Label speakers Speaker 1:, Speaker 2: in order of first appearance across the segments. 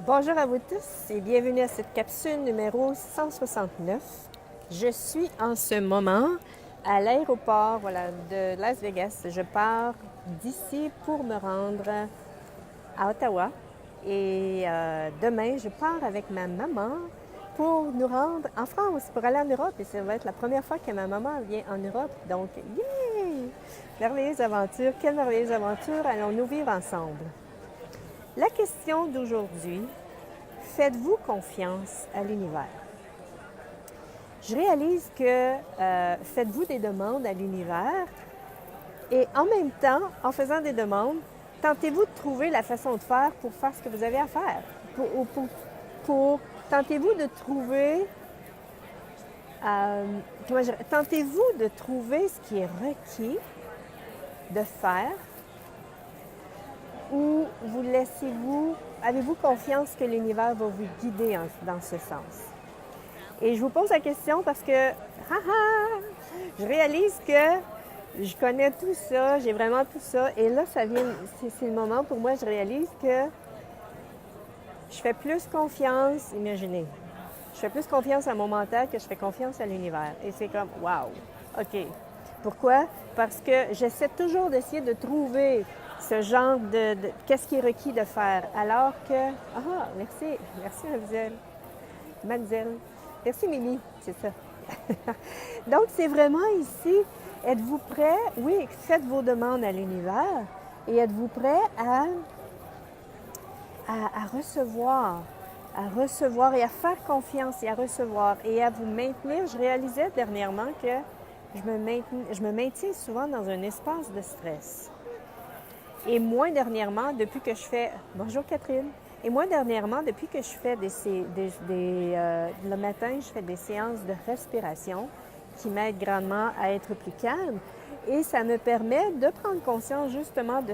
Speaker 1: Bonjour à vous tous et bienvenue à cette capsule numéro 169. Je suis en ce moment à l'aéroport de Las Vegas. Je pars d'ici pour me rendre à Ottawa et demain, je pars avec ma maman pour nous rendre en France, pour aller en Europe. Et ça va être la première fois que ma maman vient en Europe. Donc, yay! Merveilleuse aventure. Quelle merveilleuse aventure allons-nous vivre ensemble? La question d'aujourd'hui, faites-vous confiance à l'univers? Je réalise que faites-vous des demandes à l'univers et en même temps, en faisant des demandes, tentez-vous de trouver la façon de faire pour faire ce que vous avez à faire. Tentez-vous de trouver, tentez-vous de trouver ce qui est requis de faire ou avez-vous confiance que l'univers va vous guider dans ce sens? Et je vous pose la question parce que, je réalise que je connais tout ça, j'ai vraiment tout ça, et là, c'est le moment pour moi, je réalise que je fais plus confiance, imaginez, je fais plus confiance à mon mental que je fais confiance à l'univers. Et c'est comme, wow, OK. Pourquoi? Parce que j'essaie toujours d'essayer de trouver ce genre de qu'est-ce qui est requis de faire. Alors que, merci mademoiselle, merci Mimi, c'est ça. Donc, c'est vraiment ici, êtes-vous prêt? Oui, faites vos demandes à l'univers et êtes-vous prêt à recevoir et à faire confiance et à recevoir et à vous maintenir. Je réalisais dernièrement que je me maintiens souvent dans un espace de stress. Et moins dernièrement, depuis que je fais... Bonjour Catherine! Et moins dernièrement, depuis que je fais le matin, je fais des séances de respiration qui m'aident grandement à être plus calme. Et ça me permet de prendre conscience justement de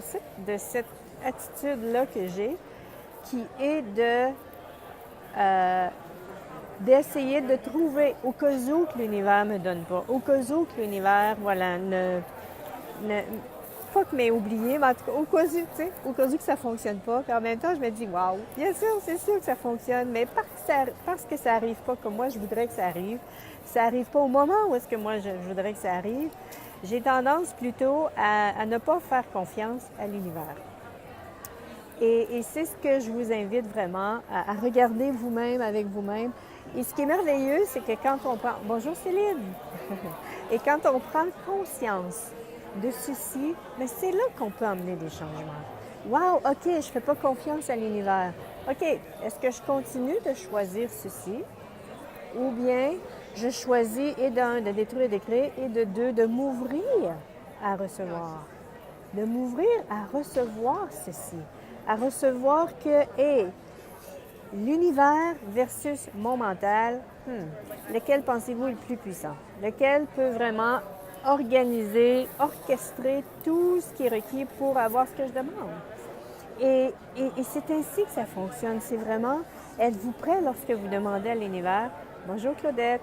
Speaker 1: cette attitude-là que j'ai, qui est d'essayer de trouver, au cas où que l'univers ne me donne pas, au cas où que l'univers, pas que m'ait oublié, mais en tout cas, au cas où que ça ne fonctionne pas. Puis en même temps, je me dis, waouh, bien sûr, c'est sûr que ça fonctionne, mais parce que ça n'arrive pas comme moi, je voudrais que ça n'arrive pas au moment où est-ce que moi, je voudrais que ça arrive, j'ai tendance plutôt à ne pas faire confiance à l'univers. Et c'est ce que je vous invite vraiment à regarder vous-même, avec vous-même. Et ce qui est merveilleux, c'est que quand on prend... Bonjour Céline! Et quand on prend conscience de ceci, mais c'est là qu'on peut amener des changements. Wow, OK, je ne fais pas confiance à l'univers. OK, est-ce que je continue de choisir ceci? Ou bien je choisis, et d'un, de détruire, de créer, et de deux, de m'ouvrir à recevoir. De m'ouvrir à recevoir ceci. À recevoir que, l'univers versus mon mental, lequel pensez-vous est le plus puissant? Lequel peut vraiment orchestrer tout ce qui est requis pour avoir ce que je demande? Et c'est ainsi que ça fonctionne. C'est vraiment, êtes-vous prêt lorsque vous demandez à l'univers? Bonjour Claudette!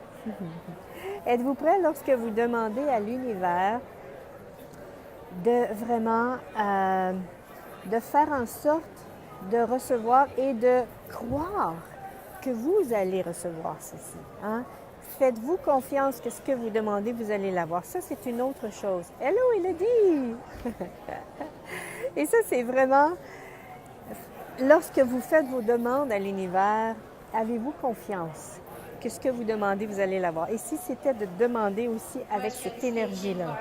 Speaker 1: Êtes-vous prêt lorsque vous demandez à l'univers de vraiment... de faire en sorte de recevoir et de croire que vous allez recevoir ceci. Hein? Faites-vous confiance que ce que vous demandez, vous allez l'avoir. Ça, c'est une autre chose. Hello, Elodie! Et ça, c'est vraiment... Lorsque vous faites vos demandes à l'univers, avez-vous confiance que ce que vous demandez, vous allez l'avoir. Et si c'était de demander aussi avec cette énergie-là,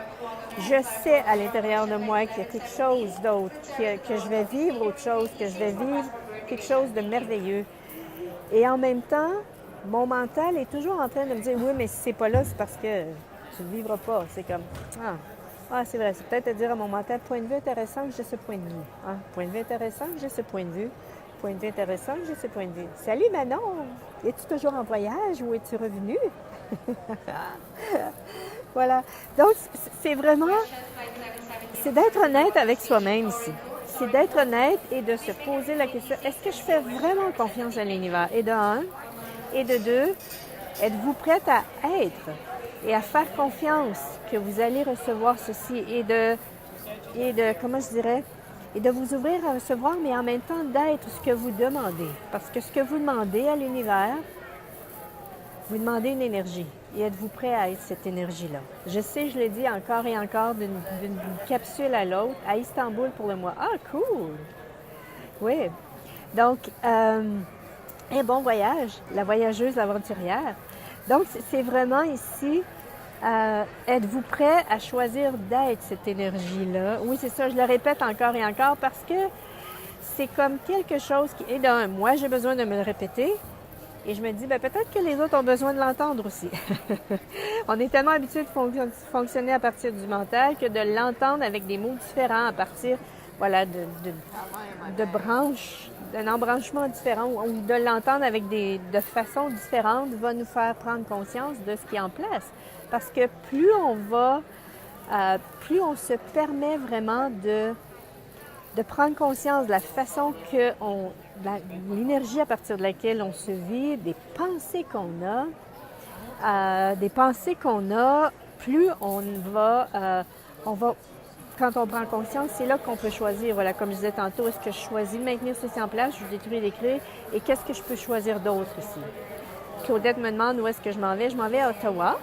Speaker 1: je sais à l'intérieur de moi qu'il y a quelque chose d'autre, que je vais vivre autre chose, que je vais vivre quelque chose de merveilleux. Et en même temps, mon mental est toujours en train de me dire, oui, mais si c'est pas là, c'est parce que tu ne vivras pas. C'est comme, c'est vrai, c'est peut-être de dire à mon mental, point de vue intéressant, j'ai ce point de vue. Hein? Point de vue intéressant, j'ai ce point de vue. Point de vue intéressant, j'ai ce point de vue. Salut Manon! Es-tu toujours en voyage ou es-tu revenu? Voilà. Donc, c'est vraiment... C'est d'être honnête avec soi-même ici. C'est d'être honnête et de se poser la question, est-ce que je fais vraiment confiance à l'univers? Et de un. Et de deux, êtes-vous prête à être et à faire confiance que vous allez recevoir ceci? Et de comment je dirais, et de vous ouvrir à recevoir, mais en même temps d'être ce que vous demandez. Parce que ce que vous demandez à l'univers, vous demandez une énergie. Et êtes-vous prêt à être cette énergie-là? Je sais, je l'ai dit encore et encore d'une capsule à l'autre, à Istanbul pour le mois. Ah, cool! Oui. Donc, et bon voyage, la voyageuse, l'aventurière. Donc, c'est vraiment ici, êtes-vous prêt à choisir d'être cette énergie-là? Oui, c'est ça, je le répète encore et encore parce que c'est comme quelque chose qui est d'un. Moi, j'ai besoin de me le répéter. Et je me dis, ben, peut-être que les autres ont besoin de l'entendre aussi. On est tellement habitué de fonctionner à partir du mental que de l'entendre avec des mots différents à partir, voilà, de branches, d'un embranchement différent ou de l'entendre avec de façons différentes va nous faire prendre conscience de ce qui est en place. Parce que plus on se permet vraiment de prendre conscience de la façon que l'énergie à partir de laquelle on se vit, des pensées qu'on a, plus on va, quand on prend conscience, c'est là qu'on peut choisir. Voilà, comme je disais tantôt, est-ce que je choisis de maintenir ceci en place, je détruis l'écrit, et qu'est-ce que je peux choisir d'autre ici? Claudette me demande où est-ce que je m'en vais. Je m'en vais à Ottawa.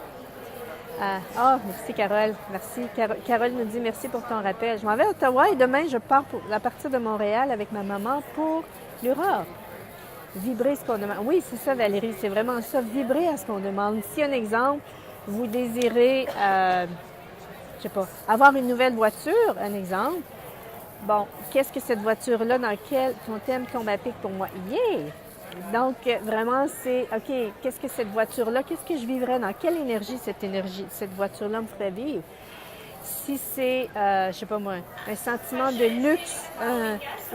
Speaker 1: Merci Carole. Merci. Carole nous dit merci pour ton rappel. Je m'en vais à Ottawa et demain, je pars à partir de Montréal avec ma maman pour l'Europe. Vibrer ce qu'on demande. Oui, c'est ça Valérie, c'est vraiment ça. Vibrer à ce qu'on demande. Si un exemple, vous désirez, je sais pas, avoir une nouvelle voiture, un exemple. Bon, qu'est-ce que cette voiture-là, dans quel ton thème tombe à pic pour moi? Yeah! Donc, vraiment, c'est, OK, qu'est-ce que cette voiture-là, qu'est-ce que je vivrais, dans quelle énergie, cette voiture-là me ferait vivre? Si c'est, je sais pas moi, un sentiment de luxe,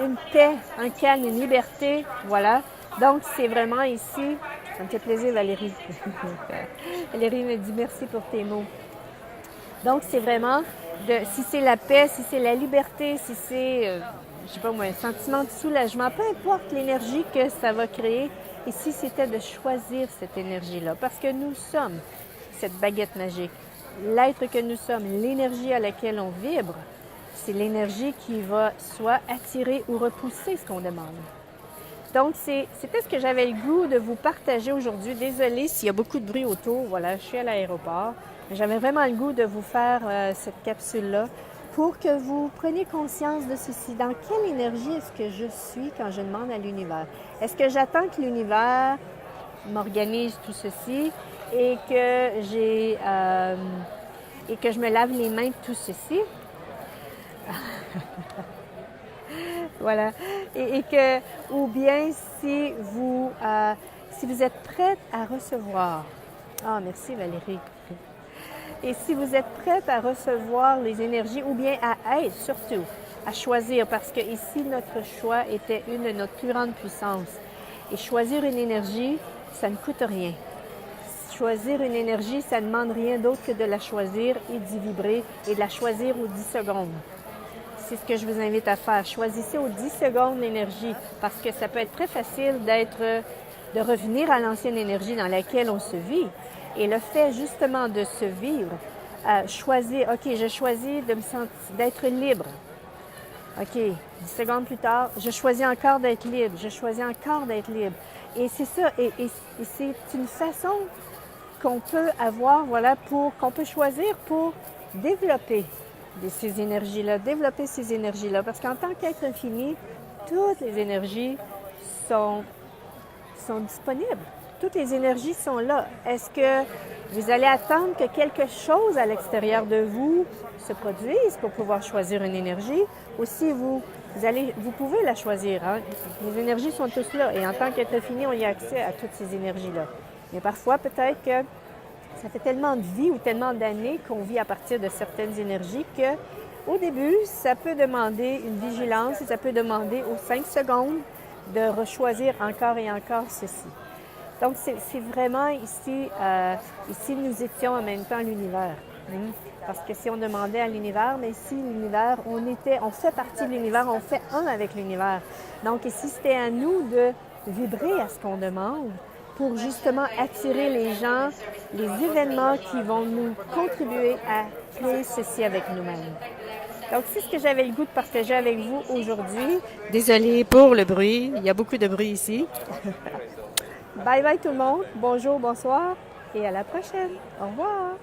Speaker 1: une paix, un calme, une liberté, voilà. Donc, c'est vraiment ici, ça me fait plaisir Valérie. Valérie me dit merci pour tes mots. Donc, c'est vraiment, si c'est la paix, si c'est la liberté, si c'est... je sais pas moi, un sentiment de soulagement, peu importe l'énergie que ça va créer. Et si c'était de choisir cette énergie-là, parce que nous sommes cette baguette magique, l'être que nous sommes, l'énergie à laquelle on vibre, c'est l'énergie qui va soit attirer ou repousser ce qu'on demande. Donc, c'était ce que j'avais le goût de vous partager aujourd'hui. Désolée s'il y a beaucoup de bruit autour. Voilà, je suis à l'aéroport. Mais j'avais vraiment le goût de vous faire cette capsule-là pour que vous preniez conscience de ceci. Dans quelle énergie est-ce que je suis quand je demande à l'univers? Est-ce que j'attends que l'univers m'organise tout ceci et que je me lave les mains de tout ceci? Voilà. Ou bien si vous êtes prête à recevoir. Ah, merci Valérie. Et si vous êtes prête à recevoir les énergies ou bien à être surtout, à choisir, parce que ici, notre choix était une de notre plus grandes puissances. Et choisir une énergie, ça ne coûte rien. Choisir une énergie, ça ne demande rien d'autre que de la choisir et d'y vibrer et de la choisir aux 10 secondes. C'est ce que je vous invite à faire. Choisissez aux 10 secondes l'énergie parce que ça peut être très facile de revenir à l'ancienne énergie dans laquelle on se vit. Et le fait justement de se vivre, choisir, OK, je choisis de me sentir, d'être libre. OK, 10 secondes plus tard, je choisis encore d'être libre, je choisis encore d'être libre. Et c'est ça, et c'est une façon qu'on peut avoir, voilà, qu'on peut choisir pour développer ces énergies-là, parce qu'en tant qu'être infini, toutes les énergies sont disponibles. Toutes les énergies sont là. Est-ce que vous allez attendre que quelque chose à l'extérieur de vous se produise pour pouvoir choisir une énergie? Ou si vous pouvez la choisir. Hein? Les énergies sont tous là. Et en tant qu'être infini, on y a accès à toutes ces énergies-là. Mais parfois, peut-être que ça fait tellement de vie ou tellement d'années qu'on vit à partir de certaines énergies qu'au début, ça peut demander une vigilance et ça peut demander aux 5 secondes de rechoisir encore et encore ceci. Donc, c'est vraiment ici, nous étions en même temps l'univers. Hein? Parce que si on demandait à l'univers, mais si l'univers, on fait partie de l'univers, on fait un avec l'univers. Donc, ici, c'était à nous de vibrer à ce qu'on demande pour justement attirer les gens, les événements qui vont nous contribuer à créer ceci avec nous-mêmes. Donc, c'est ce que j'avais le goût de partager avec vous aujourd'hui. Désolée pour le bruit. Il y a beaucoup de bruit ici. Bye bye tout le monde. Bonjour, bonsoir et à la prochaine. Au revoir.